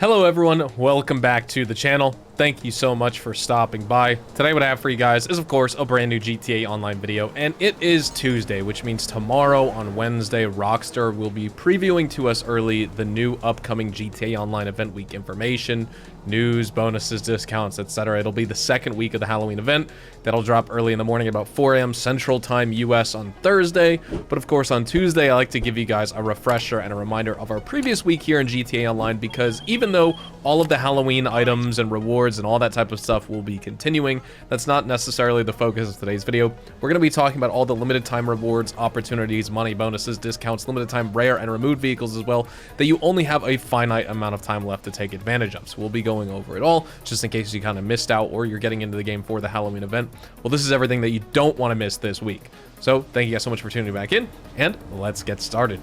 Hello everyone, welcome back to the channel. Thank you so much for stopping by. Today what I have for you guys is of course a brand new GTA Online video, and it is Tuesday, which means tomorrow on Wednesday, Rockstar will be previewing to us early the new upcoming GTA Online event week information, news, bonuses, discounts, etc. It'll be the second week of the Halloween event. That'll drop early in the morning about 4 a.m. Central Time US on Thursday, but of course on Tuesday I like to give you guys a refresher and a reminder of our previous week here in GTA Online, because even though all of the Halloween items and rewards and all that type of stuff will be continuing, that's not necessarily the focus of today's video. We're going to be talking about all the limited time rewards, opportunities, money, bonuses, discounts, limited time rare and removed vehicles as well, that you only have a finite amount of time left to take advantage of. So we'll be going over it all, just in case you kind of missed out or you're getting into the game for the Halloween event. Well, this is everything that you don't want to miss this week. So thank you guys so much for tuning back in, and let's get started.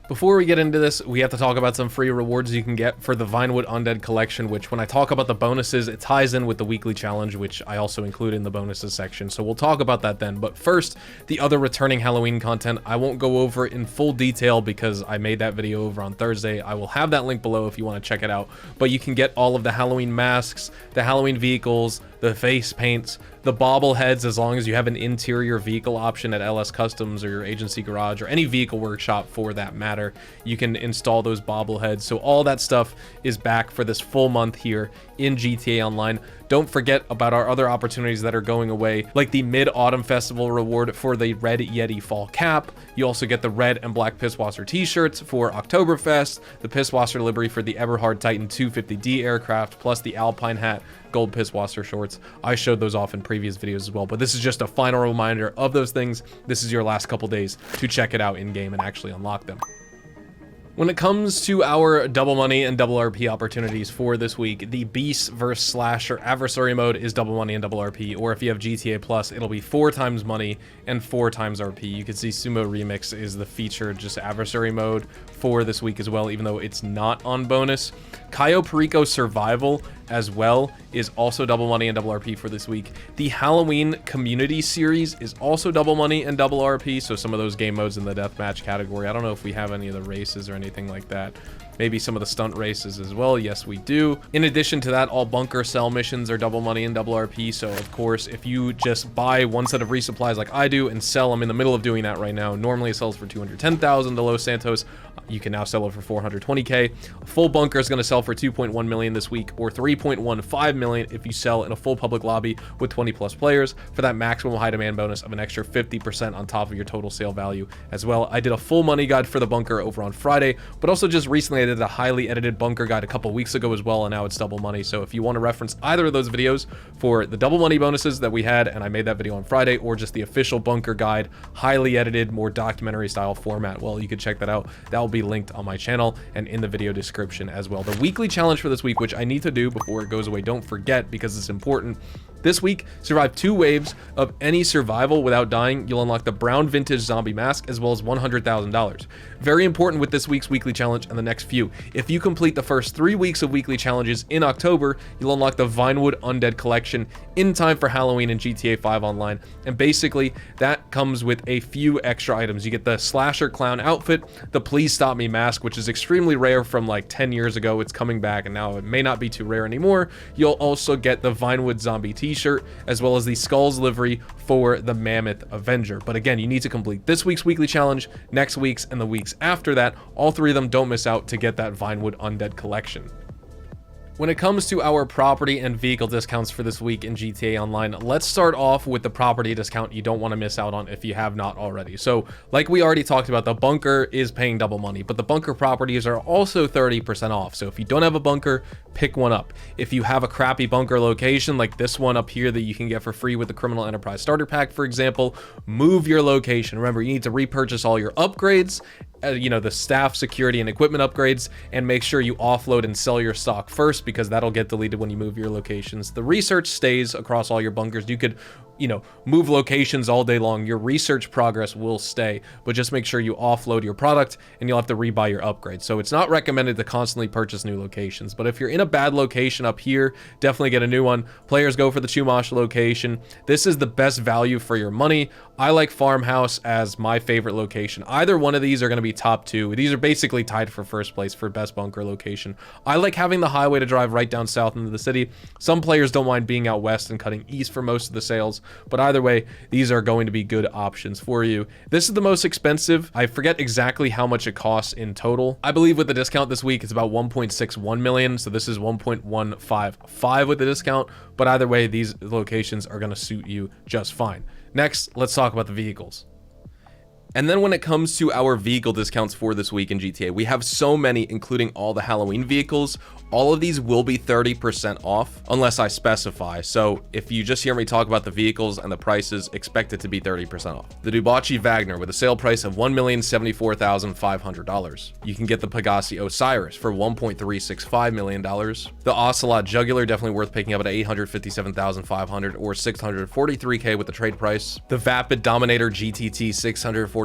Before we get into this, we have to talk about some free rewards you can get for the Vinewood Undead Collection, which when I talk about the bonuses, it ties in with the weekly challenge, which I also include in the bonuses section. So we'll talk about that then. But first, the other returning Halloween content, I won't go over in full detail because I made that video over on Thursday. I will have that link below if you want to check it out. But you can get all of the Halloween masks, the Halloween vehicles, the face paints, the bobbleheads, as long as you have an interior vehicle option at LS Customs or your agency garage or any vehicle workshop for that matter. You can install those bobbleheads. So all that stuff is back for this full month here in GTA Online. Don't forget about our other opportunities that are going away, like the Mid-Autumn Festival reward for the Red Yeti Fall Cap. You also get the red and black Pisswasser t-shirts for Oktoberfest, the Pisswasser livery for the Eberhard Titan 250D aircraft, plus the Alpine hat gold Pisswasser shorts. I showed those off in previous videos as well, but this is just a final reminder of those things. This is your last couple days to check it out in game and actually unlock them. When it comes to our double money and double RP opportunities for this week, the Beast vs Slasher adversary mode is double money and double RP, or if you have GTA Plus, it'll be 4 times money and 4 times RP. You can see Sumo Remix is the featured just adversary mode for this week as well, even though it's not on bonus. Cayo Perico Survival as well is also double money and double RP for this week. The Halloween Community Series is also double money and double RP, so some of those game modes in the deathmatch category. I don't know if we have any of the races or anything like that. Maybe some of the stunt races as well. Yes, we do. In addition to that, all bunker cell missions are double money and double RP. So of course, if you just buy one set of resupplies like I do and sell, I'm in the middle of doing that right now. Normally it sells for 210,000 to Los Santos. You can now sell it for 420K. A full bunker is going to sell for 2.1 million this week, or 3.15 million if you sell in a full public lobby with 20 plus players, for that maximum high demand bonus of an extra 50% on top of your total sale value as well. I did a full money guide for the bunker over on Friday, but also just recently I did a highly edited bunker guide a couple weeks ago as well, and now it's double money. So if you want to reference either of those videos for the double money bonuses that we had, and I made that video on Friday, or just the official bunker guide, highly edited, more documentary style format, well, you can check that out. That will be linked on my channel and in the video description as well. The weekly challenge for this week, which I need to do before it goes away, don't forget because it's important. This week, survive 2 waves of any survival without dying. You'll unlock the brown vintage zombie mask as well as $100,000. Very important with this week's weekly challenge and the next few. If you complete the first 3 weeks of weekly challenges in October, you'll unlock the Vinewood Undead Collection in time for Halloween in GTA5 Online. And basically, that comes with a few extra items. You get the Slasher Clown outfit, the Please Stop Me mask, which is extremely rare from like 10 years ago. It's coming back and now it may not be too rare anymore. You'll also get the Vinewood Zombie t-shirt, as well as the Skulls livery for the Mammoth Avenger. But again, you need to complete this week's weekly challenge, next week's, and the weeks after that. All 3 of them, don't miss out to get that Vinewood Undead Collection. When it comes to our property and vehicle discounts for this week in GTA Online, let's start off with the property discount you don't want to miss out on if you have not already. So like we already talked about, the bunker is paying double money, but the bunker properties are also 30% off. So if you don't have a bunker, pick one up. If you have a crappy bunker location like this one up here that you can get for free with the Criminal Enterprise Starter Pack, for example, move your location. Remember, you need to repurchase all your upgrades, you know, the staff, security, and equipment upgrades, and make sure you offload and sell your stock first, because that'll get deleted when you move your locations. The research stays across all your bunkers. You could you know, move locations all day long. Your research progress will stay, but just make sure you offload your product and you'll have to rebuy your upgrade. So it's not recommended to constantly purchase new locations, but if you're in a bad location up here, definitely get a new one. Players go for the Chumash location. This is the best value for your money. I like Farmhouse as my favorite location. Either one of these are going to be top 2. These are basically tied for first place for best bunker location. I like having the highway to drive right down south into the city. Some players don't mind being out west and cutting east for most of the sales, but either way, these are going to be good options for you. This is the most expensive. I forget exactly how much it costs in total. I believe with the discount this week, it's about 1.61 million. So this is 1.155 with the discount, but either way, these locations are going to suit you just fine. Next, let's talk about the vehicles. And then when it comes to our vehicle discounts for this week in GTA, we have so many, including all the Halloween vehicles. All of these will be 30% off unless I specify. So if you just hear me talk about the vehicles and the prices, expect it to be 30% off. The Dubachi Wagner with a sale price of $1,074,500. You can get the Pegassi Osiris for $1.365 million. The Ocelot Jugular, definitely worth picking up at $857,500 or $643K with the trade price. The Vapid Dominator GTT, $640,500.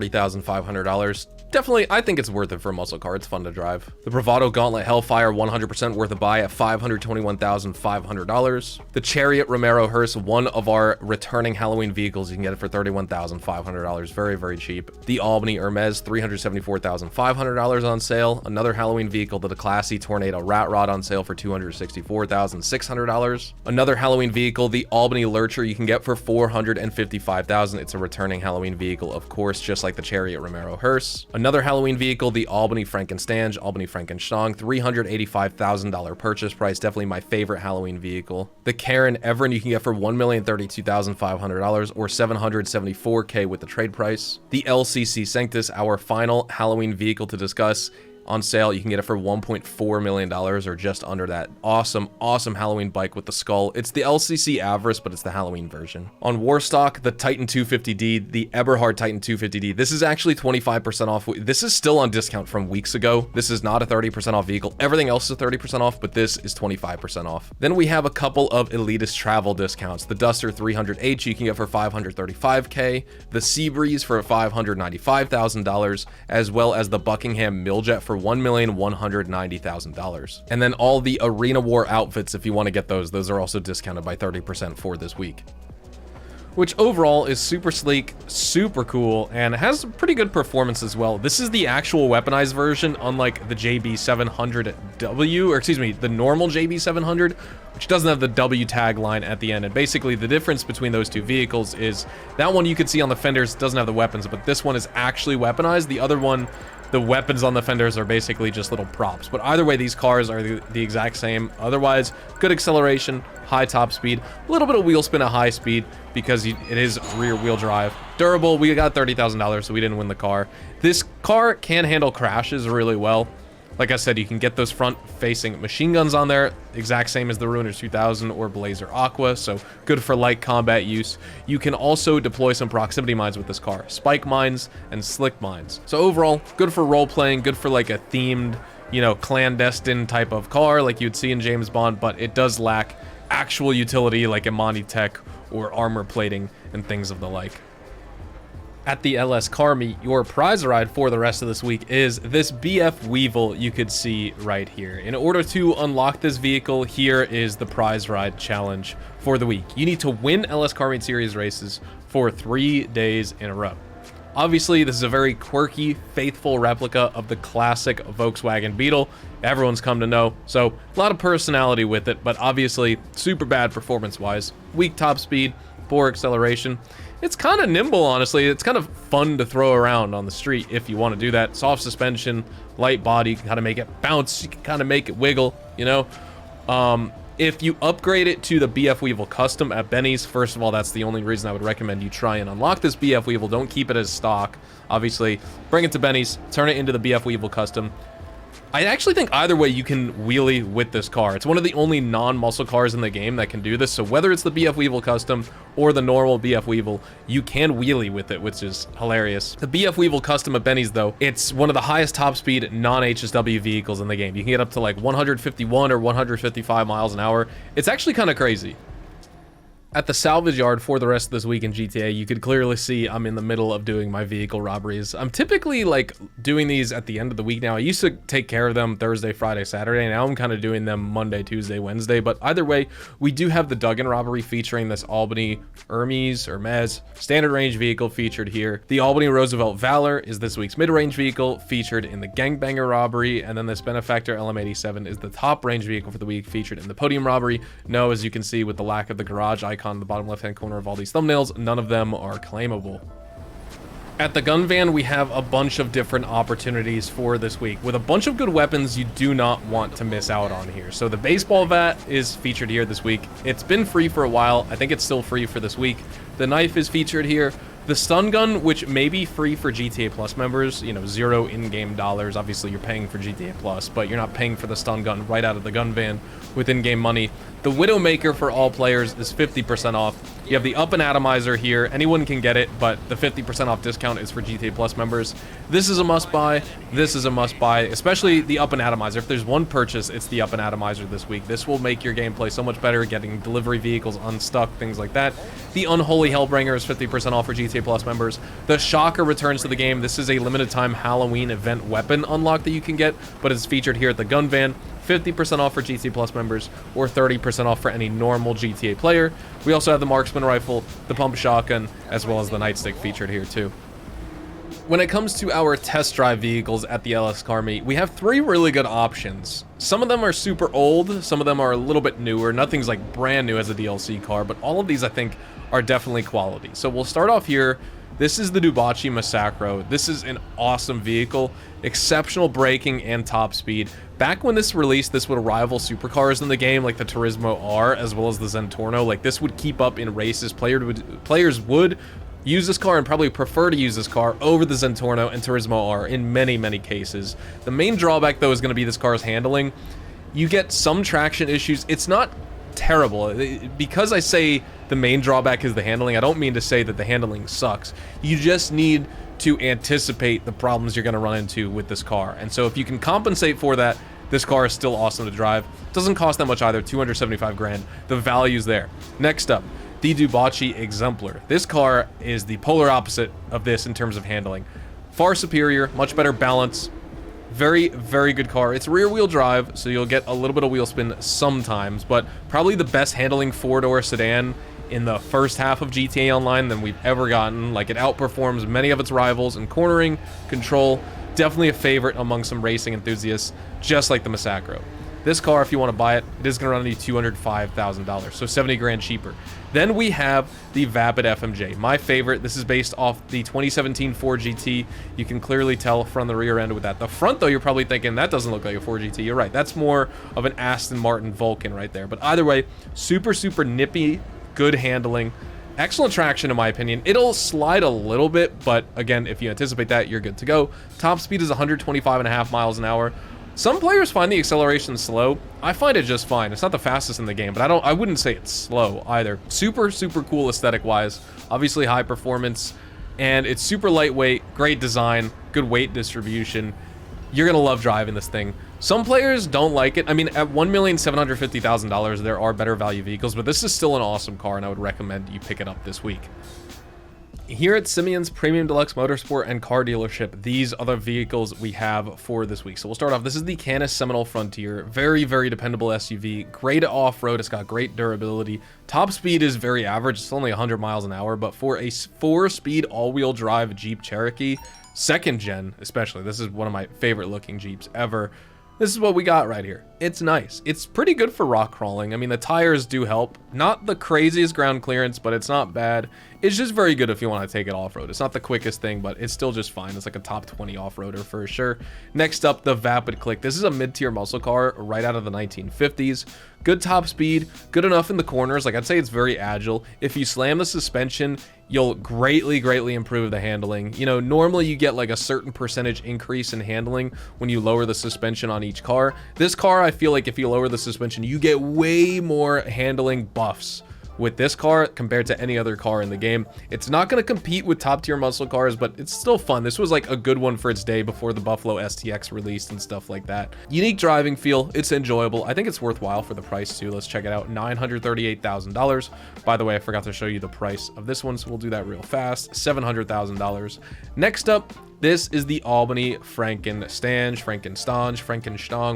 Definitely, I think it's worth it for a muscle car. It's fun to drive. The Bravado Gauntlet Hellfire, 100% worth a buy at $521,500. The Chariot Romero Hearse, one of our returning Halloween vehicles. You can get it for $31,500. Very, very cheap. The Albany Hermes, $374,500 on sale. Another Halloween vehicle, the Classy Tornado Rat Rod, on sale for $264,600. Another Halloween vehicle, the Albany Lurcher, you can get for $455,000. It's a returning Halloween vehicle, of course, just like the Chariot Romero Hearse. Another Halloween vehicle, the Albany Frankenstange, Albany Frankenstong, $385,000 purchase price. Definitely my favorite Halloween vehicle. The Karen Everin, you can get for $1,032,500 or $774K with the trade price. The LCC Sanctus, our final Halloween vehicle to discuss, on sale. You can get it for $1.4 million or just under that. Awesome Halloween bike with the skull. It's the LCC Avarice, but it's the Halloween version. On Warstock, the Titan 250D, the Eberhard Titan 250D. This is actually 25% off. This is still on discount from weeks ago. This is not a 30% off vehicle. Everything else is 30% off, but this is 25% off. Then we have a couple of elitist travel discounts. The Duster 300H you can get for $535K. The Seabreeze for $595,000, as well as the Buckingham Milljet for $1,190,000. And then all the Arena War outfits, if you want to get those are also discounted by 30% for this week. Which overall is super sleek, super cool, and has pretty good performance as well. This is the actual weaponized version, unlike the JB700W, or excuse me, the normal JB700, which doesn't have the W tagline at the end. And basically the difference between those two vehicles is that one you could see on the fenders doesn't have the weapons, but this one is actually weaponized. The other one, the weapons on the fenders are basically just little props. But either way, these cars are the exact same. Otherwise, good acceleration, high top speed, a little bit of wheel spin at high speed because it is rear wheel drive. Durable, we got $30,000, so we didn't win the car. This car can handle crashes really well. Like I said, you can get those front-facing machine guns on there, exact same as the Ruiners 2000 or Blazer Aqua, so good for light combat use. You can also deploy some proximity mines with this car, spike mines and slick mines. So overall, good for role-playing, good for like a themed, you know, clandestine type of car like you'd see in James Bond, but it does lack actual utility like Imani Tech or armor plating and things of the like. At the LS Car Meet, your prize ride for the rest of this week is this BF Weevil you could see right here. In order to unlock this vehicle, here is the prize ride challenge for the week. You need to win LS Car Meet Series races for 3 days in a row. Obviously, this is a very quirky, faithful replica of the classic Volkswagen Beetle. Everyone's come to know, so a lot of personality with it, but obviously super bad performance-wise. Weak top speed, poor acceleration. It's kind of nimble, honestly. It's kind of fun to throw around on the street if you want to do that. Soft suspension, light body, you can kind of make it bounce, you can kind of make it wiggle, you know? If you upgrade it to the BF Weevil Custom at Benny's, first of all, that's the only reason I would recommend you try and unlock this BF Weevil. Don't keep it as stock. Obviously, bring it to Benny's, turn it into the BF Weevil Custom. I actually think either way you can wheelie with this car. It's one of the only non-muscle cars in the game that can do this. So whether it's the BF Weevil Custom or the normal BF Weevil, you can wheelie with it, which is hilarious. The BF Weevil Custom at Benny's, though, it's one of the highest top speed non-HSW vehicles in the game. You can get up to like 151 or 155 miles an hour. It's actually kind of crazy. At the salvage yard for the rest of this week in GTA, you could clearly see I'm in the middle of doing my vehicle robberies. I'm typically like doing these at the end of the week now. I used to take care of them Thursday, Friday, Saturday. Now I'm kind of doing them Monday, Tuesday, Wednesday. But either way, we do have the Duggan robbery featuring this Albany Hermes standard range vehicle featured here. The Albany Roosevelt Valor is this week's mid-range vehicle featured in the Gangbanger robbery. And then this Benefactor LM87 is the top range vehicle for the week featured in the Podium robbery. No, as you can see with the lack of the garage icon in the bottom left hand corner of all these thumbnails, none of them are claimable. At the gun van, we have a bunch of different opportunities for this week with a bunch of good weapons you do not want to miss out on here. So the baseball bat is featured here this week. It's been free for a while. I think it's still free for this week. The knife is featured here. The stun gun, which may be free for GTA Plus members, you know, $0 in-game dollars. Obviously, you're paying for GTA Plus, but you're not paying for the stun gun right out of the gun van with in-game money. The Widowmaker for all players is 50% off. You have the Up and Atomizer here. Anyone can get it, but the 50% off discount is for GTA Plus members. This is a must-buy. This is a must-buy, especially the Up and Atomizer. If there's one purchase, it's the Up and Atomizer this week. This will make your gameplay so much better, getting delivery vehicles unstuck, things like that. The Unholy Hellbringer is 50% off for GTA Plus members. The Shocker returns to the game. This is a limited time Halloween event weapon unlock that you can get, but it's featured here at the gun van. 50% off for GTA Plus members, or 30% off for any normal GTA player. We also have the Marksman Rifle, the Pump Shotgun, as well as the Nightstick featured here too. When it comes to our test drive vehicles at the LS Car Meet, we have 3 really good options. Some of them are super old, some of them are a little bit newer. Nothing's like brand new as a DLC car, but all of these I think are definitely quality. So we'll start off here. This is the Dubachi Massacro. This is an awesome vehicle, exceptional braking and top speed. Back when this released, this would rival supercars in the game, like the Turismo R, as well as the Zentorno. Like, this would keep up in races. Players would use this car and probably prefer to use this car over the Zentorno and Turismo R in many, many cases. The main drawback, though, is going to be this car's handling. You get some traction issues. It's not terrible. Because I say the main drawback is the handling, I don't mean to say that the handling sucks. You just need to anticipate the problems you're going to run into with this car. And so if you can compensate for that, this car is still awesome to drive. Doesn't cost that much either, 275 grand. The value's there. Next up, the Dubachi Exemplar. This car is the polar opposite of this in terms of handling. Far superior, much better balance. Very, very good car. It's rear-wheel drive, so you'll get a little bit of wheel spin sometimes, but probably the best handling four-door sedan in the first half of GTA Online than we've ever gotten. Like, it outperforms many of its rivals in cornering, control. Definitely a favorite among some racing enthusiasts, just like the Massacro. This car, if you want to buy it, it is going to run you $205,000, so 70 grand cheaper. Then we have the Vapid FMJ, my favorite. This is based off the 2017 Ford GT. You can clearly tell from the rear end with that. The front, though, you're probably thinking, that doesn't look like a Ford GT. You're right. That's more of an Aston Martin Vulcan right there. But either way, super, super nippy, good handling. Excellent traction, in my opinion. It'll slide a little bit, but again, if you anticipate that, you're good to go. Top speed is 125.5 miles an hour. Some players find the acceleration slow. I find it just fine. It's not the fastest in the game, but I wouldn't say it's slow either. Super, super cool aesthetic-wise. Obviously high performance, and it's super lightweight, great design, good weight distribution. You're gonna love driving this thing. Some players don't like it. I mean, at $1,750,000, there are better value vehicles, but this is still an awesome car, and I would recommend you pick it up this week. Here at Simeon's Premium Deluxe Motorsport and Car Dealership, these are the vehicles we have for this week. So we'll start off. This is the Canis Seminole Frontier. Very, very dependable SUV. Great off-road. It's got great durability. Top speed is very average. It's only 100 miles an hour, but for a 4-speed all-wheel drive Jeep Cherokee, second gen especially, this is one of my favorite looking Jeeps ever. This is what we got right here. It's nice. It's pretty good for rock crawling. I mean, the tires do help. Not the craziest ground clearance, but it's not bad. It's just very good if you want to take it off-road. It's not the quickest thing, but it's still just fine. It's like a top 20 off-roader for sure. Next up, the Vapid Click. This is a mid-tier muscle car right out of the 1950s. Good top speed, good enough in the corners. Like, I'd say it's very agile. If you slam the suspension, you'll greatly, greatly improve the handling. You know, normally you get like a certain percentage increase in handling when you lower the suspension on each car. This car, I feel like if you lower the suspension, you get way more handling buffs with this car compared to any other car in the game. It's not going to compete with top tier muscle cars, but it's still fun. This was like a good one for its day before the Buffalo STX released and stuff like that. Unique driving feel, it's enjoyable. I think it's worthwhile for the price too. Let's check it out. $938,000. By the way, I forgot to show you the price of this one, so we'll do that real fast. $700,000. Next up, this is the Albany Frankenstang,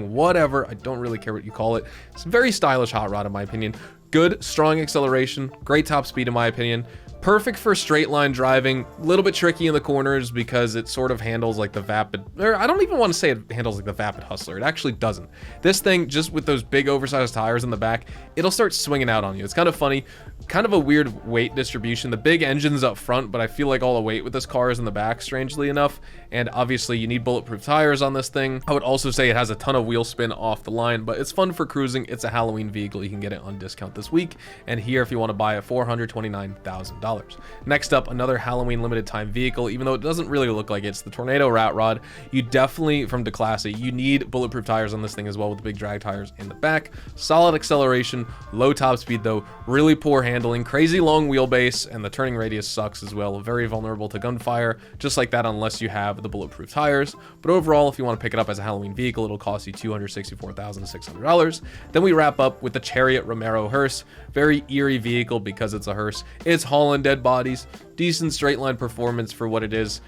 whatever. I don't really care what you call it. It's a very stylish hot rod in my opinion. Good, strong acceleration, great top speed in my opinion. Perfect for straight line driving, a little bit tricky in the corners because it sort of handles like the Vapid, or I don't even want to say it handles like the Vapid Hustler. It actually doesn't. This thing, just with those big oversized tires in the back, it'll start swinging out on you. It's kind of funny, kind of a weird weight distribution. The big engine's up front, but I feel like all the weight with this car is in the back, strangely enough. And obviously you need bulletproof tires on this thing. I would also say it has a ton of wheel spin off the line, but it's fun for cruising. It's a Halloween vehicle. You can get it on discount this week. And here, if you want to buy it, $429,000. Next up, another Halloween limited time vehicle, even though it doesn't really look like it's the Tornado Rat Rod. You definitely, from Declassy, you need bulletproof tires on this thing as well, with the big drag tires in the back. Solid acceleration, low top speed though, really poor handling, crazy long wheelbase, and the turning radius sucks as well. Very vulnerable to gunfire, just like that, unless you have the bulletproof tires. But overall, if you want to pick it up as a Halloween vehicle, it'll cost you $264,600. Then we wrap up with the Chariot Romero hearse. Very eerie vehicle because it's a hearse. It's hauling dead bodies, decent straight line performance for what it is,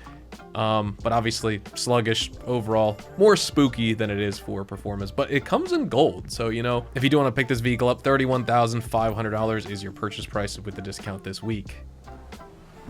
but obviously sluggish overall, more spooky than it is for performance. But it comes in gold, so you know, if you do want to pick this vehicle up, $31,500 is your purchase price with the discount this week.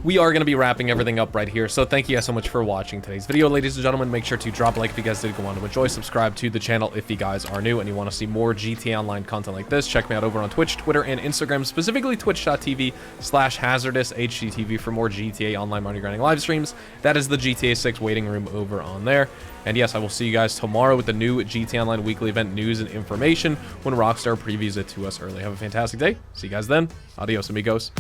We are going to be wrapping everything up right here, so thank you guys so much for watching today's video, ladies and gentlemen. Make sure to drop a like if you guys did go on to enjoy, subscribe to the channel if you guys are new and you want to see more GTA Online content like this. Check me out over on Twitch, Twitter, and Instagram, specifically twitch.tv/hazardousHGTV for more GTA Online money grinding live streams. That is the GTA 6 waiting room over on there. And yes, I will see you guys tomorrow with the new GTA Online weekly event news and information when Rockstar previews it to us early. Have a fantastic day. See you guys then. Adios, amigos.